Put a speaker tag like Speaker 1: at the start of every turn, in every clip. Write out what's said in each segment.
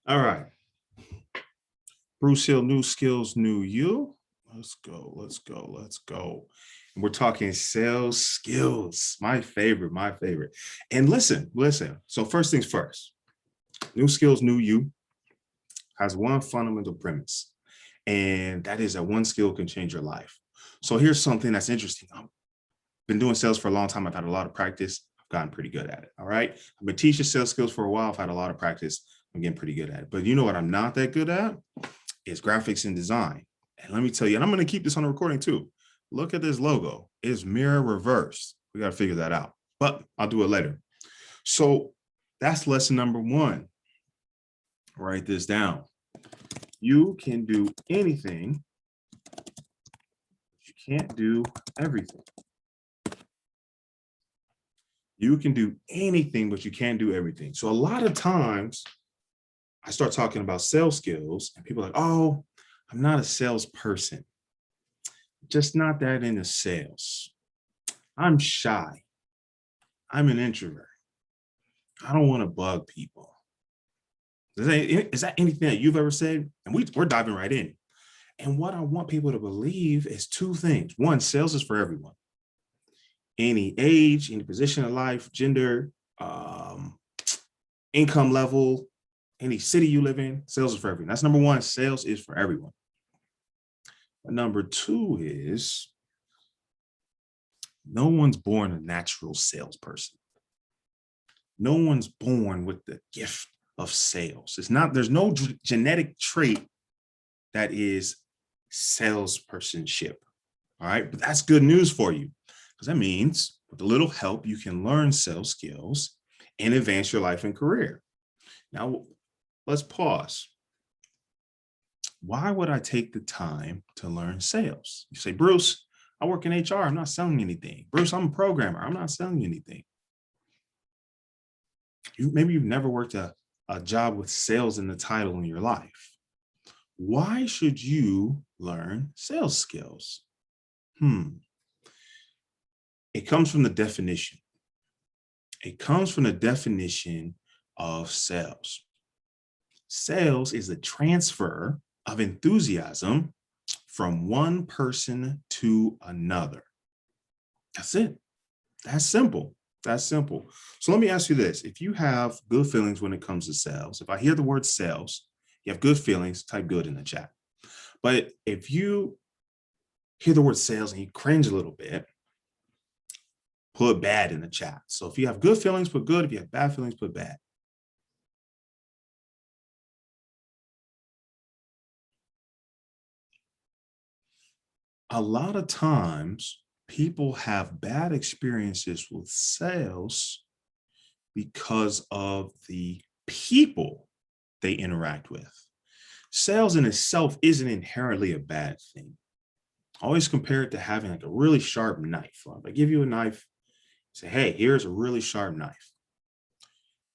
Speaker 1: All right. Bruce Hill, new skills, new you. Let's go. Let's go. Let's go. And we're talking sales skills. My favorite, my favorite. And listen. So first things first, new skills, new you has one fundamental premise. And that is that one skill can change your life. So here's something that's interesting. I've been doing sales for a long time. I've had a lot of practice. I've gotten pretty good at it. All right. I've been teaching sales skills for a while. I've had a lot of practice. I'm getting pretty good at it. But you know what I'm not that good at? Is graphics and design. And let me tell you, and I'm going to keep this on the recording too. Look at this logo. It's mirror reverse. We got to figure that out, but I'll do it later. So that's lesson number one. Write this down. You can do anything. You can't do everything. You can do anything, but you can't do everything. So a lot of times I start talking about sales skills and people are like, oh, I'm not a salesperson. Just not that into sales. I'm shy. I'm an introvert. I don't want to bug people. Is that anything that you've ever said? And we're diving right in. And what I want people to believe is two things. One, sales is for everyone. Any age, any position in life, gender, income level, any city you live in, sales is for everyone. That's number one. Sales is for everyone. But number two is no one's born a natural salesperson. No one's born with the gift of sales. There's no genetic trait that is salespersonship. All right. But that's good news for you, because that means with a little help, you can learn sales skills and advance your life and career. Now, let's pause. Why would I take the time to learn sales? You say, Bruce, I work in HR. I'm not selling anything. Bruce, I'm a programmer. I'm not selling anything. Maybe you've never worked a job with sales in the title in your life. Why should you learn sales skills? It comes from the definition. It comes from the definition of sales. Sales is a transfer of enthusiasm from one person to another. That's it. That's simple. That's simple. So let me ask you this. If you have good feelings when it comes to sales, if I hear the word sales, you have good feelings, type good in the chat. But if you hear the word sales and you cringe a little bit, put bad in the chat. So if you have good feelings, put good. If you have bad feelings, put bad. A lot of times people have bad experiences with sales because of the people they interact with. Sales in itself isn't inherently a bad thing. I always compare it to having like a really sharp knife. If I give you a knife, say, hey, here's a really sharp knife.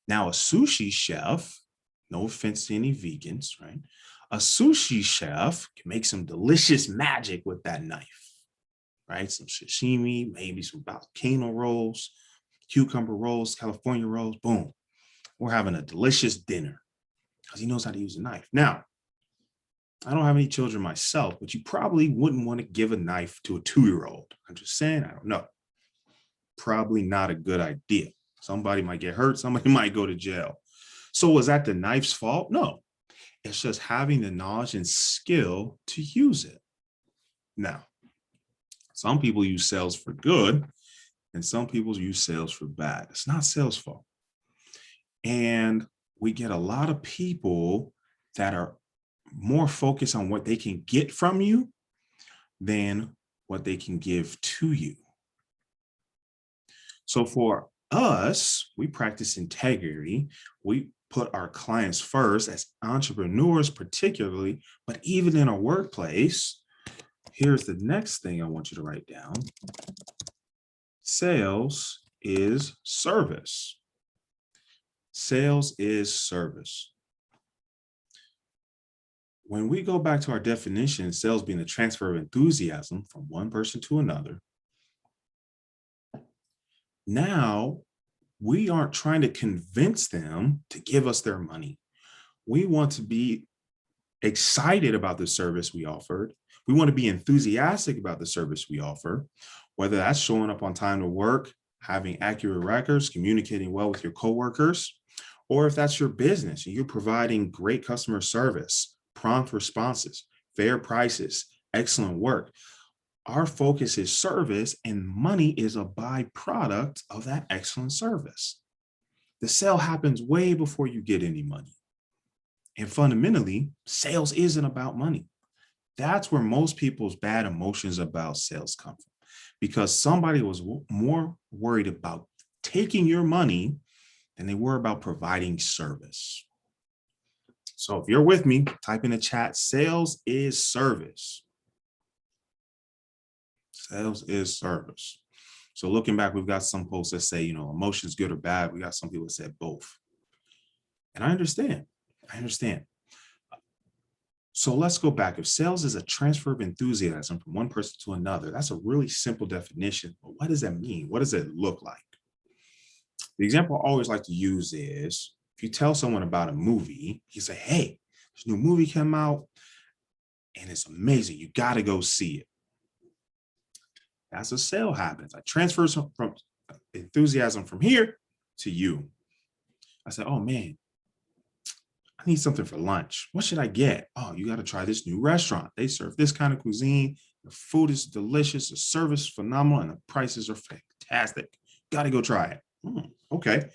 Speaker 1: Now, a sushi chef, no offense to any vegans, right? A sushi chef can make some delicious magic with that knife, right? Some sashimi, maybe some volcano rolls, cucumber rolls, California rolls, boom. We're having a delicious dinner because he knows how to use a knife. Now, I don't have any children myself, but you probably wouldn't want to give a knife to a 2-year-old. I'm just saying, I don't know. Probably not a good idea. Somebody might get hurt. Somebody might go to jail. So was that the knife's fault? No. It's just having the knowledge and skill to use it. Now, some people use sales for good and some people use sales for bad. It's not sales' fault. And we get a lot of people that are more focused on what they can get from you than what they can give to you. So for us, we practice integrity. We put our clients first as entrepreneurs, particularly, but even in our workplace. Here's the next thing I want you to write down. Sales is service. Sales is service. When we go back to our definition, sales being the transfer of enthusiasm from one person to another, now we aren't trying to convince them to give us their money. We want to be excited about the service we offered. We want to be enthusiastic about the service we offer, whether that's showing up on time to work, having accurate records, communicating well with your coworkers, or if that's your business and you're providing great customer service, prompt responses, fair prices, excellent work. Our focus is service, and money is a byproduct of that excellent service. The sale happens way before you get any money. And fundamentally, sales isn't about money. That's where most people's bad emotions about sales come from, because somebody was more worried about taking your money than they were about providing service. So if you're with me, type in the chat, sales is service. Sales is service. So looking back, we've got some posts that say, emotions good or bad. We got some people that said both. And I understand. So let's go back. If sales is a transfer of enthusiasm from one person to another, that's a really simple definition. But what does that mean? What does it look like? The example I always like to use is if you tell someone about a movie, you say, hey, this new movie came out and it's amazing. You got to go see it. That's a sale happens. I transfer from enthusiasm from here to you. I said, oh man, I need something for lunch. What should I get? Oh, you got to try this new restaurant. They serve this kind of cuisine. The food is delicious. The service is phenomenal. And the prices are fantastic. Got to go try it. Okay.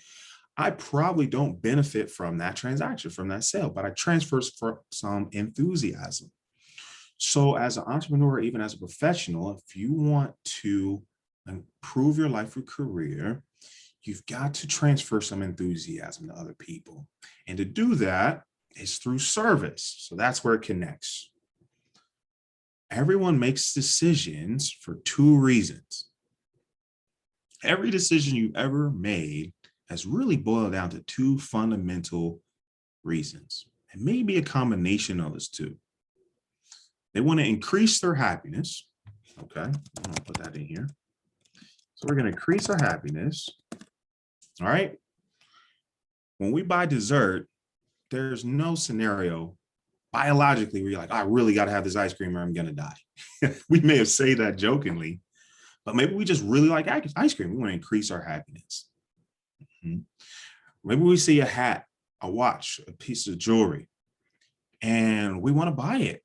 Speaker 1: I probably don't benefit from that transaction, from that sale, but I transfer for some enthusiasm. So as an entrepreneur, even as a professional, if you want to improve your life or career, you've got to transfer some enthusiasm to other people. And to do that is through service. So that's where it connects. Everyone makes decisions for two reasons. Every decision you ever made has really boiled down to two fundamental reasons. And maybe a combination of those two. They want to increase their happiness. Okay, I'm going to put that in here. So we're going to increase our happiness. All right. When we buy dessert, there's no scenario biologically where you're like, I really got to have this ice cream or I'm going to die. We may have said that jokingly, but maybe we just really like ice cream. We want to increase our happiness. Maybe we see a hat, a watch, a piece of jewelry, and we want to buy it.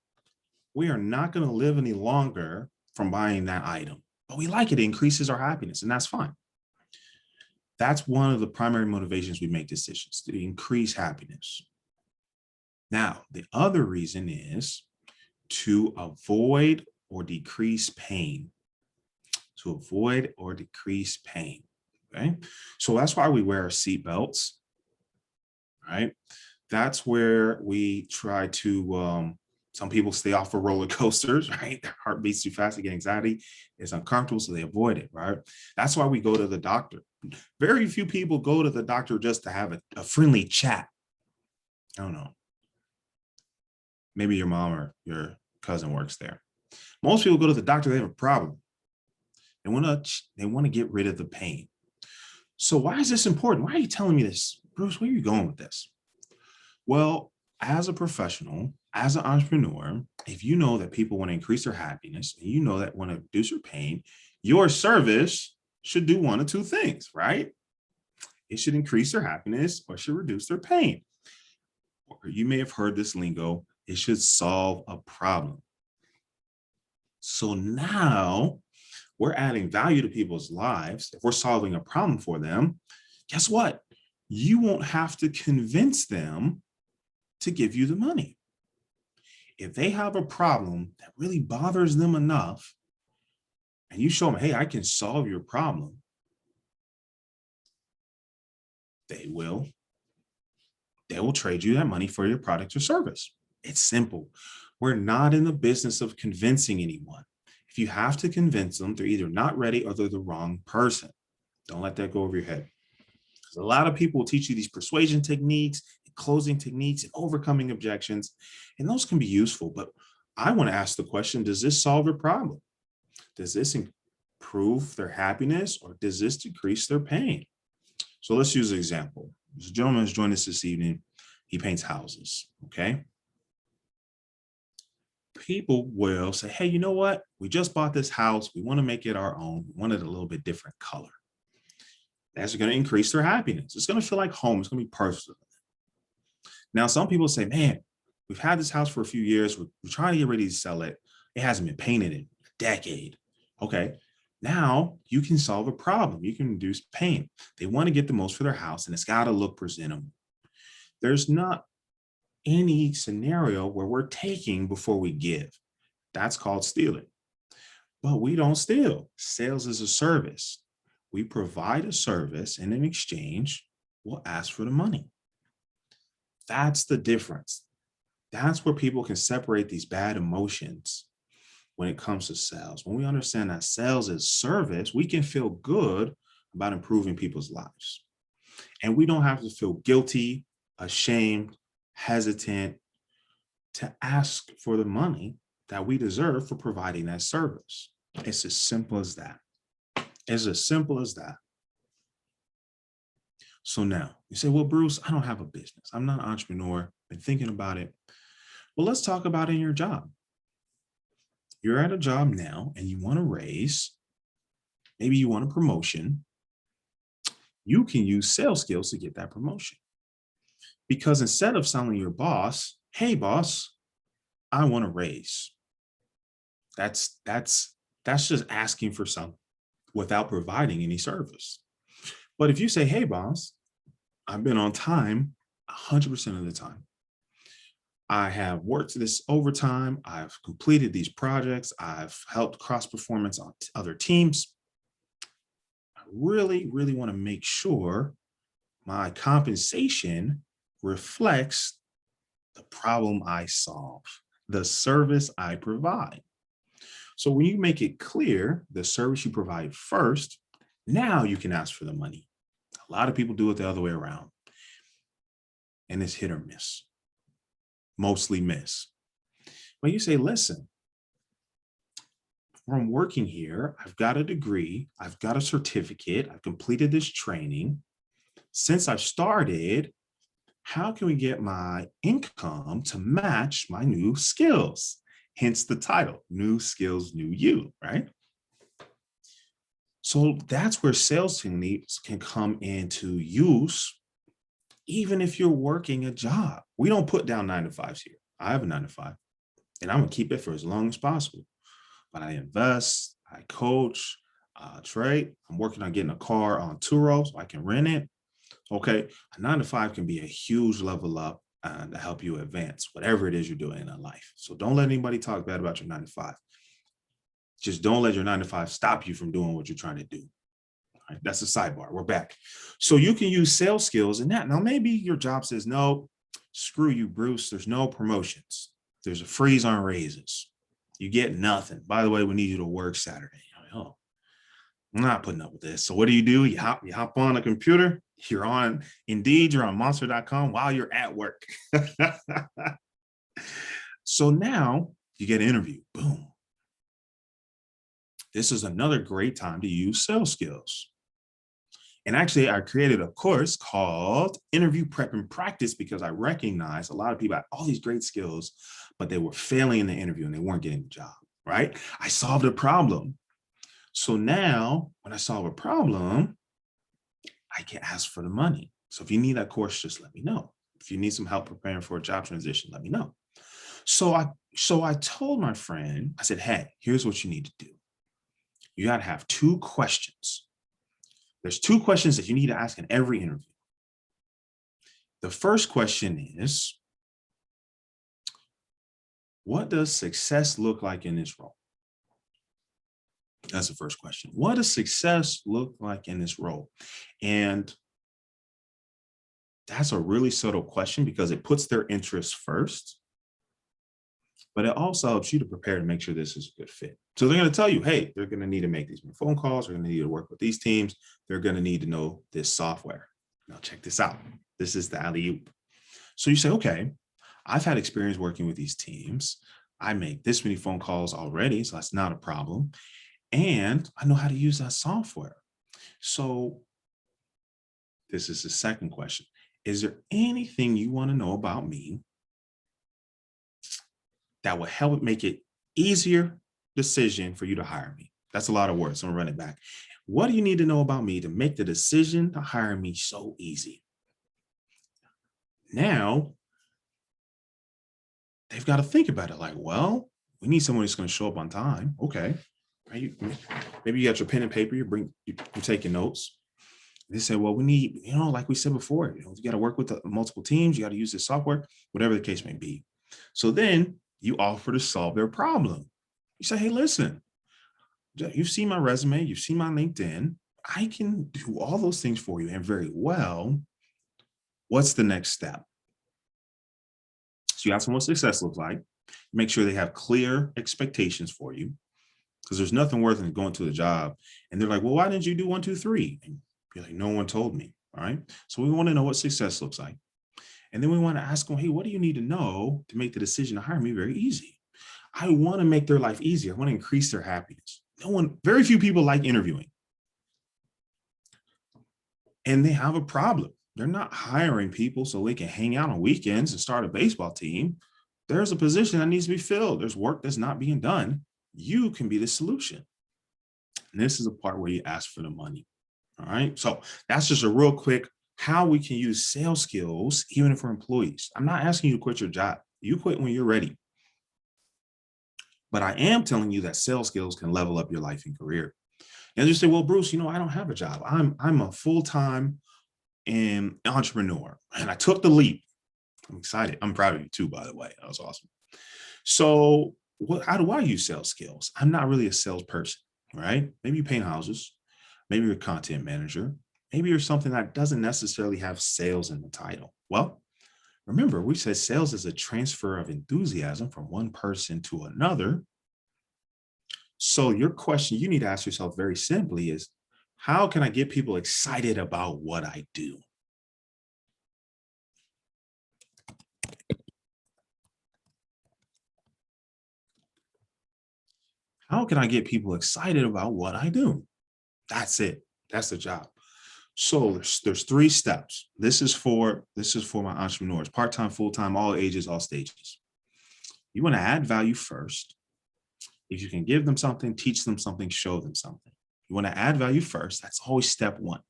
Speaker 1: We are not going to live any longer from buying that item, but we like it. It increases our happiness, and that's fine. That's one of the primary motivations we make decisions, to increase happiness. Now, the other reason is to avoid or decrease pain. To avoid or decrease pain. Okay. So that's why we wear our seatbelts, right? That's where we try to, some people stay off of roller coasters, right? Their heart beats too fast, they get anxiety, it's uncomfortable, so they avoid it, right? That's why we go to the doctor. Very few people go to the doctor just to have a friendly chat. I don't know. Maybe your mom or your cousin works there. Most people go to the doctor, they have a problem. They want to get rid of the pain. So why is this important? Why are you telling me this? Bruce, where are you going with this? Well, as a professional, as an entrepreneur, if you know that people want to increase their happiness and you know that want to reduce their pain, your service should do one of two things, right? It should increase their happiness or should reduce their pain. Or you may have heard this lingo, it should solve a problem. So now we're adding value to people's lives. If we're solving a problem for them, guess what? You won't have to convince them to give you the money. If they have a problem that really bothers them enough, and you show them, hey, I can solve your problem, they will trade you that money for your product or service. It's simple. We're not in the business of convincing anyone. If you have to convince them, they're either not ready or they're the wrong person. Don't let that go over your head. Because a lot of people will teach you these persuasion techniques, closing techniques, and overcoming objections, and those can be useful. But I want to ask the question, does this solve their problem? Does this improve their happiness or does this decrease their pain? So let's use an example. This gentleman has joined us this evening. He paints houses. Okay. People will say, hey, you know what? We just bought this house. We want to make it our own. We want it a little bit different color. That's going to increase their happiness. It's going to feel like home. It's going to be personal. Now, some people say, man, we've had this house for a few years. We're trying to get ready to sell it. It hasn't been painted in a decade. Okay. Now you can solve a problem. You can reduce paint. They want to get the most for their house, and it's got to look presentable. There's not any scenario where we're taking before we give. That's called stealing. But we don't steal. Sales is a service. We provide a service, and in exchange, we'll ask for the money. That's the difference. That's where people can separate these bad emotions when it comes to sales. When we understand that sales is service, we can feel good about improving people's lives. And we don't have to feel guilty, ashamed, hesitant to ask for the money that we deserve for providing that service. It's as simple as that. It's as simple as that. So now you say, well, Bruce, I don't have a business. I'm not an entrepreneur. Been thinking about it. Well, let's talk about it in your job. You're at a job now and you want a raise. Maybe you want a promotion. You can use sales skills to get that promotion. Because instead of telling your boss, hey, boss, I want a raise. That's just asking for something without providing any service. But if you say, hey, boss, I've been on time 100% of the time. I have worked this overtime. I've completed these projects. I've helped cross performance on other teams. I really, really want to make sure my compensation reflects the problem I solve, the service I provide. So when you make it clear the service you provide first, now you can ask for the money. A lot of people do it the other way around. And it's hit or miss, mostly miss. But you say, listen, from working here, I've got a degree, I've got a certificate, I've completed this training. Since I've started, how can we get my income to match my new skills? Hence the title, New Skills, New You, right? So that's where sales techniques can come into use, even if you're working a job. We don't put down 9 to 5s here. I have a 9 to 5, and I'm gonna keep it for as long as possible. But I invest, I coach, trade. I'm working on getting a car on Turo so I can rent it. Okay, a 9 to 5 can be a huge level up to help you advance whatever it is you're doing in life. So don't let anybody talk bad about your 9 to 5. Just don't let your 9 to 5 stop you from doing what you're trying to do. All right, that's a sidebar. We're back. So you can use sales skills in that. Now, maybe your job says, no, screw you, Bruce. There's no promotions. There's a freeze on raises. You get nothing. By the way, we need you to work Saturday. Oh, I'm not putting up with this. So what do? You hop on a computer. You're on Indeed. You're on Monster.com while you're at work. So now you get an interview. Boom. This is another great time to use sales skills. And actually, I created a course called Interview Prep and Practice because I recognize a lot of people had all these great skills, but they were failing in the interview and they weren't getting the job, right? I solved a problem. So now when I solve a problem, I can ask for the money. So if you need that course, just let me know. If you need some help preparing for a job transition, let me know. So I told my friend, I said, hey, here's what you need to do. You got to have 2 questions. There's 2 questions that you need to ask in every interview. The first question is, what does success look like in this role? That's the first question. What does success look like in this role? And that's a really subtle question because it puts their interests first, but it also helps you to prepare to make sure this is a good fit. So they're going to tell you, hey, they're going to need to make these phone calls. They're going to need to work with these teams. They're going to need to know this software. Now check this out. This is the alley-oop. So you say, okay, I've had experience working with these teams. I make this many phone calls already, so that's not a problem. And I know how to use that software. So this is the second question. is there anything you want to know about me that will help make it easier decision for you to hire me? That's a lot of words. So I'm gonna run it back. What do you need to know about me to make the decision to hire me so easy? Now they've got to think about it like, well, we need someone who's going to show up on time. Okay. Right? Maybe you got your pen and paper, you're taking notes. They say, well, we need, like we said before, you got to work with the multiple teams, you got to use this software, whatever the case may be. So then you offer to solve their problem. You say, hey, listen, you've seen my resume, you've seen my LinkedIn. I can do all those things for you and very well. What's the next step? So you ask them what success looks like. Make sure they have clear expectations for you, because there's nothing worse than going to the job and they're like, well, why didn't you do 1, 2, 3? And you're like, no one told me. All right. So we want to know what success looks like. And then we want to ask them, hey, what do you need to know to make the decision to hire me very easy? I want to make their life easier. I want to increase their happiness. Very few people like interviewing. And they have a problem. They're not hiring people so they can hang out on weekends and start a baseball team. There's a position that needs to be filled. There's work that's not being done. You can be the solution. And this is the part where you ask for the money. All right. So that's just a real quick how we can use sales skills, even if we're employees. I'm not asking you to quit your job. You quit when you're ready. But I am telling you that sales skills can level up your life and career. And you say, well, Bruce, I don't have a job. I'm a full-time entrepreneur, and I took the leap. I'm excited. I'm proud of you too, by the way. That was awesome. So how do I use sales skills? I'm not really a salesperson, right? Maybe you paint houses. Maybe you're a content manager. Maybe you're something that doesn't necessarily have sales in the title. Well, remember, we said sales is a transfer of enthusiasm from one person to another. So your question you need to ask yourself very simply is, how can I get people excited about what I do? How can I get people excited about what I do? That's it. That's the job. So there's 3 steps. This is for my entrepreneurs, part-time, full-time, all ages, all stages. You want to add value first. If you can give them something, teach them something, show them something. You want to add value first. That's always step 1.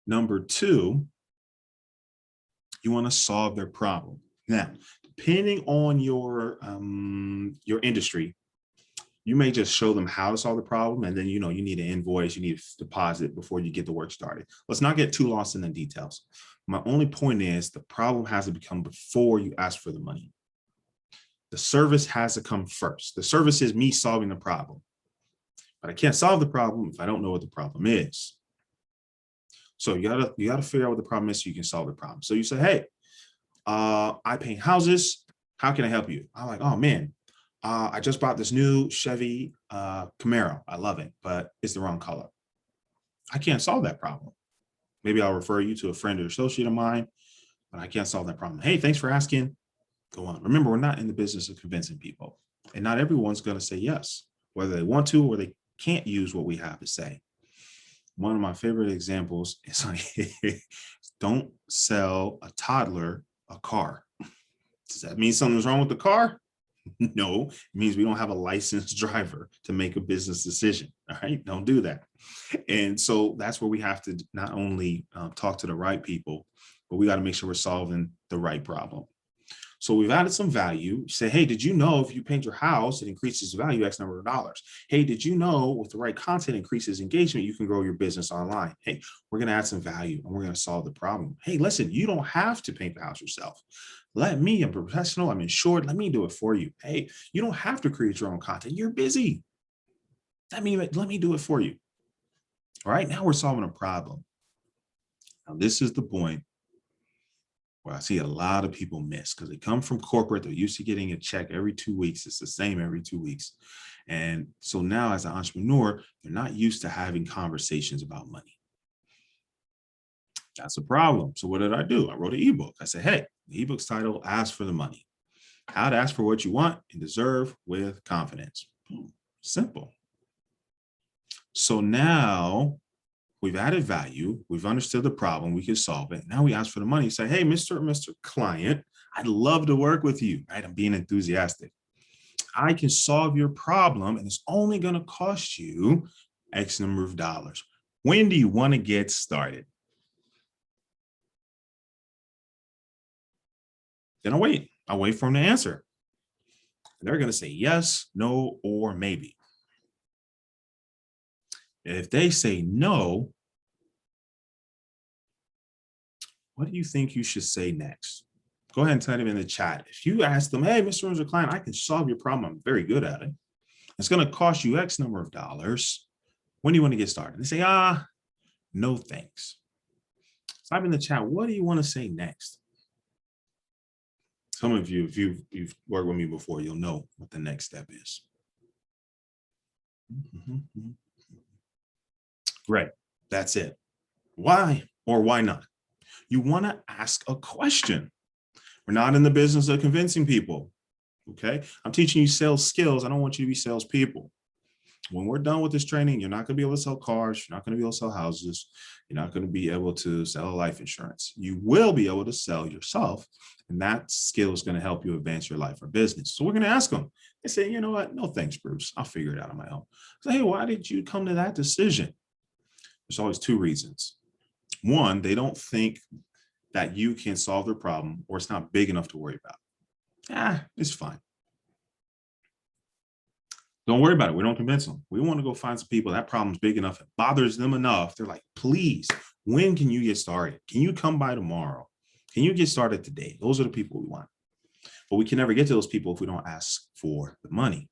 Speaker 1: Number 2, you want to solve their problem. Now, depending on your industry, you may just show them how to solve the problem, and then you need an invoice, you need a deposit before you get the work started. Let's not get too lost in the details. My only point is the problem has to become before you ask for the money. The service has to come first. The service is me solving the problem. But I can't solve the problem if I don't know what the problem is. So you gotta figure out what the problem is so you can solve the problem. So you say, hey, I paint houses. How can I help you? I'm like, oh man, I just bought this new Chevy Camaro. I love it, but it's the wrong color. I can't solve that problem. Maybe I'll refer you to a friend or associate of mine, but I can't solve that problem. Hey, thanks for asking. Go on. Remember, we're not in the business of convincing people, and not everyone's going to say yes, whether they want to or they can't use what we have to say. One of my favorite examples is like, don't sell a toddler a car. Does that mean something's wrong with the car? No, it means we don't have a licensed driver to make a business decision. All right, don't do that. And so that's where we have to not only talk to the right people, but we got to make sure we're solving the right problem. So we've added some value. Say, hey, did you know if you paint your house, it increases value X number of dollars? Hey, did you know with the right content increases engagement, you can grow your business online? Hey, we're going to add some value and we're going to solve the problem. Hey, listen, you don't have to paint the house yourself. Let me, I'm a professional, I'm insured. Let me do it for you. Hey, you don't have to create your own content. You're busy. Let me do it for you. All right, now we're solving a problem. Now, this is the point where I see a lot of people miss because they come from corporate. They're used to getting a check every 2 weeks. It's the same every 2 weeks. And so now as an entrepreneur, they're not used to having conversations about money. That's a problem. So what did I do? I wrote an ebook. I said, hey, the ebook's title, Ask for the Money. How to ask for what you want and deserve with confidence. Simple. So now we've added value, we've understood the problem, we can solve it. Now we ask for the money, say, hey, Mr. Client, I'd love to work with you, right? I'm being enthusiastic. I can solve your problem and it's only going to cost you X number of dollars. When do you want to get started? Then I wait. I wait for them to answer. They're going to say yes, no, or maybe. If they say no, what do you think you should say next? Go ahead and type it in the chat. If you ask them, hey, Mr. Client, I can solve your problem. I'm very good at it. It's going to cost you X number of dollars. When do you want to get started? They say, no thanks. Type in the chat, what do you want to say next? Some of you, if you've worked with me before, you'll know what the next step is. Great. That's it. Why or why not? You want to ask a question. We're not in the business of convincing people. Okay. I'm teaching you sales skills. I don't want you to be salespeople. When we're done with this training, you're not going to be able to sell cars. You're not going to be able to sell houses. You're not going to be able to sell life insurance. You will be able to sell yourself. And that skill is going to help you advance your life or business. So we're going to ask them. They say, you know what? No, thanks, Bruce. I'll figure it out on my own. So, hey, why did you come to that decision? There's always two reasons. One, they don't think that you can solve their problem or it's not big enough to worry about. It's fine. Don't worry about it. We don't convince them. We want to go find some people that problem's big enough. It bothers them enough. They're like, please, when can you get started? Can you come by tomorrow? Can you get started today? Those are the people we want. But we can never get to those people if we don't ask for the money.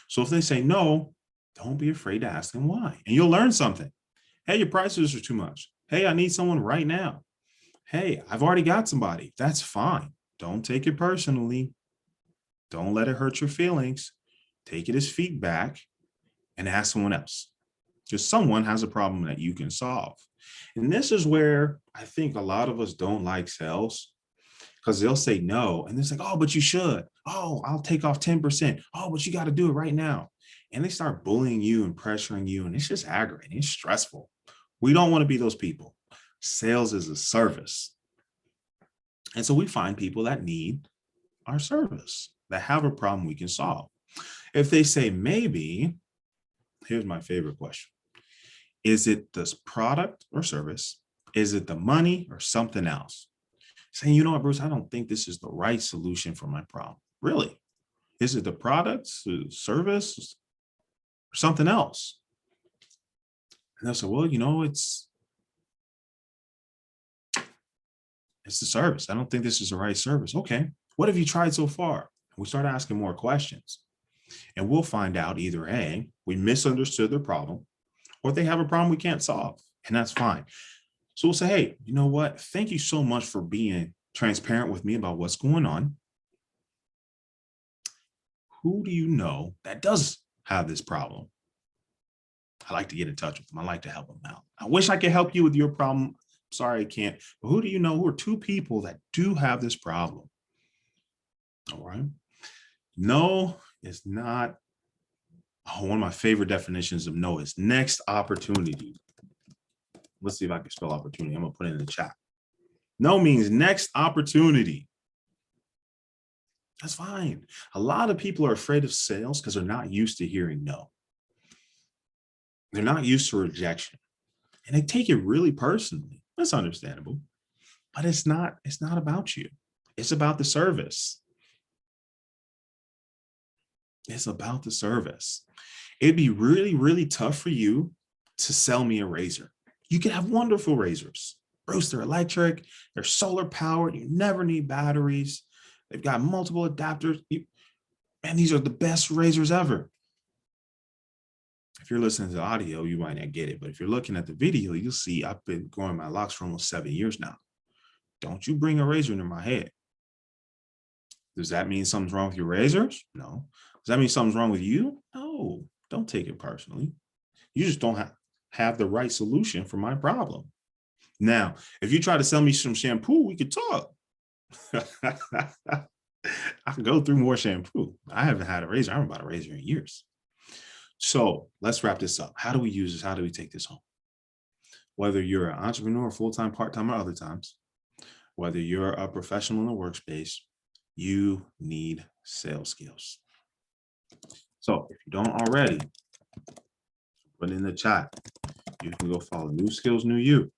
Speaker 1: So if they say no, don't be afraid to ask them why. And you'll learn something. Hey, your prices are too much. Hey, I need someone right now. Hey, I've already got somebody. That's fine. Don't take it personally. Don't let it hurt your feelings. Take it as feedback and ask someone else. Just someone has a problem that you can solve. And this is where I think a lot of us don't like sales because they'll say no. And it's like, oh, but you should. Oh, I'll take off 10%. Oh, but you got to do it right now. And they start bullying you and pressuring you. And it's just aggravating. It's stressful. We don't want to be those people. Sales is a service. And so we find people that need our service, that have a problem we can solve. If they say maybe, here's my favorite question. Is it this product or service? Is it the money or something else? Saying, you know what, Bruce, I don't think this is the right solution for my problem. Really? Is it the product, the service, or something else? And they'll say, well, you know, it's the service. I don't think this is the right service. Okay. What have you tried so far? We start asking more questions. And we'll find out either A, we misunderstood their problem, or they have a problem we can't solve. And that's fine. So we'll say, hey, you know what? Thank you so much for being transparent with me about what's going on. Who do you know that does have this problem? I like to get in touch with them. I like to help them out. I wish I could help you with your problem. Sorry, I can't. But who do you know who are two people that do have this problem? All right. No is not. Oh, one of my favorite definitions of no is next opportunity. Let's see if I can spell opportunity. I'm going to put it in the chat. No means next opportunity. That's fine. A lot of people are afraid of sales because they're not used to hearing no. They're not used to rejection. And they take it really personally. That's understandable. But it's not about you. It's about the service. It's about the service. It'd be really, really tough for you to sell me a razor. You can have wonderful razors. Bruce, they're electric, they're solar powered, you never need batteries. They've got multiple adapters. Man, these are the best razors ever. If you're listening to the audio, you might not get it. But if you're looking at the video, you'll see I've been growing my locks for almost 7 years now. Don't you bring a razor into my head. Does that mean something's wrong with your razors? No. Does that mean something's wrong with you? No. Don't take it personally. You just don't have the right solution for my problem. Now, if you try to sell me some shampoo, we could talk. I can go through more shampoo. I haven't had a razor. I haven't bought a razor in years. So let's wrap this up. How do we use this? How do we take this home? Whether you're an entrepreneur, full-time, part-time, or other times, whether you're a professional in the workspace, you need sales skills. So if you don't already, put it in the chat. You can go follow New Skills, New You.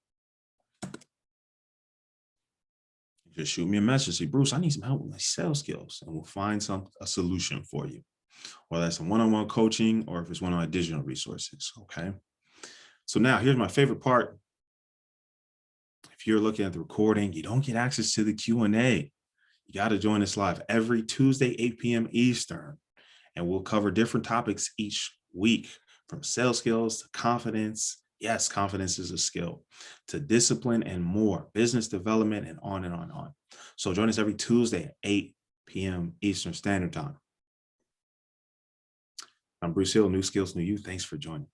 Speaker 1: Just shoot me a message. Say, Bruce, I need some help with my sales skills, and we'll find a solution for you. Whether that's some one-on-one coaching or if it's one of my digital resources. Okay. So now here's my favorite part. If you're looking at the recording, you don't get access to the Q&A. You got to join us live every Tuesday, 8 p.m. Eastern. And we'll cover different topics each week, from sales skills to confidence. Yes, confidence is a skill, to discipline and more, business development, and on and on and on. So join us every Tuesday at 8 p.m. Eastern Standard Time. I'm Bruce Hill, New Skills, New You. Thanks for joining.